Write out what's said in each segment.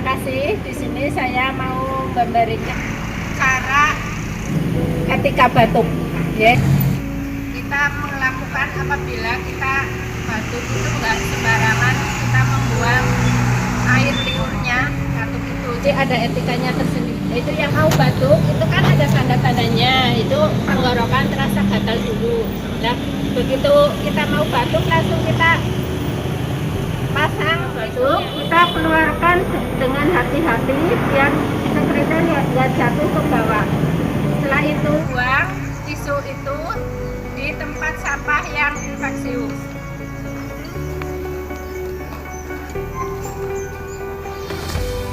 kasih. Di sini saya mau memberikan cara ketika batuk. Ya. Kita melakukan apabila kita batuk itu enggak sembarangan kita membuang air liurnya batuk itu. Jadi ada etikanya tersendiri. Itu yang mau batuk itu kan ada tanda-tandanya. Itu tenggorokan terasa gatal dulu. Nah, begitu kita mau batuk langsung kita pasang itu kita keluarkan dengan hati-hati biar sekretnya nggak jatuh ke bawah. Setelah itu buang tisu itu di tempat sampah yang infeksius.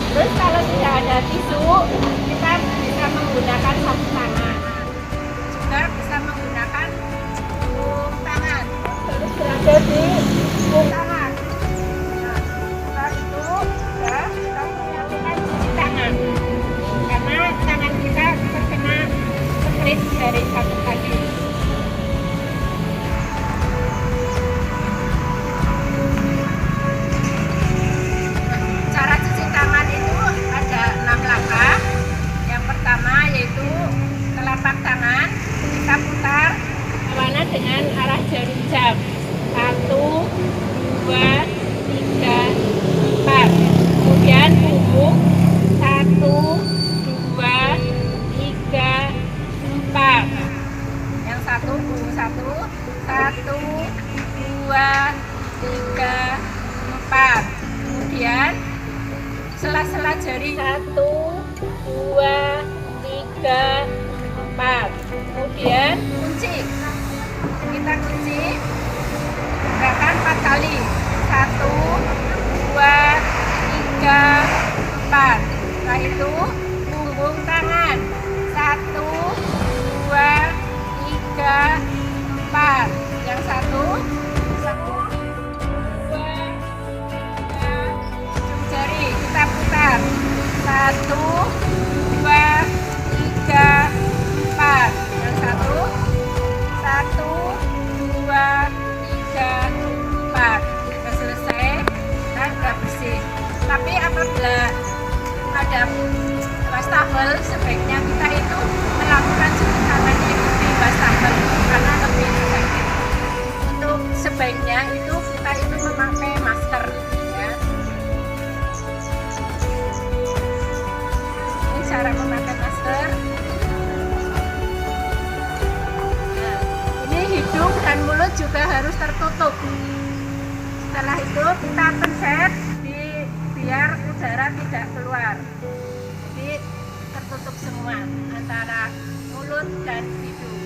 Terus kalau tidak ada tisu kita bisa menggunakan sapu tangan, juga bisa menggunakan sarung tangan. Terus berada di sarung tangan. Kita melakukan cuci tangan karena tangan kita terkena sekret dari sabun tadi. Cara cuci tangan itu ada 6 langkah. Yang pertama yaitu telapak tangan kita putar berlawanan dengan arah jarum jam. 1, 2, 3, 4. Kemudian punggung 1, 2, 3, 4. Yang satu punggung 1, 2, 3, 4. Kemudian sela-sela jari 1, 2, 3, 4. Kemudian kunci. Kita kunci gerakan 4 kali. 1, 2, 3, 4. Setelah itu punggung tangan 1, 2, 3, 4. Yang satu 2, 3, ujung jari kita putar 1, 2, 3, 4. Yang satu 1, 2, 3, 4. Sudah selesai, kita sudah bersih. Tapi apabila ada wastafel, sebaiknya kita itu melakukan cuci tangannya itu di wastafel karena lebih efektif. Untuk sebaiknya itu kita itu memakai masker, ya. Ini cara memakai masker. Nah, ini hidung dan mulut juga harus tertutup. Setelah itu kita pencet biar udara tidak keluar, jadi tertutup semua antara mulut dan hidung.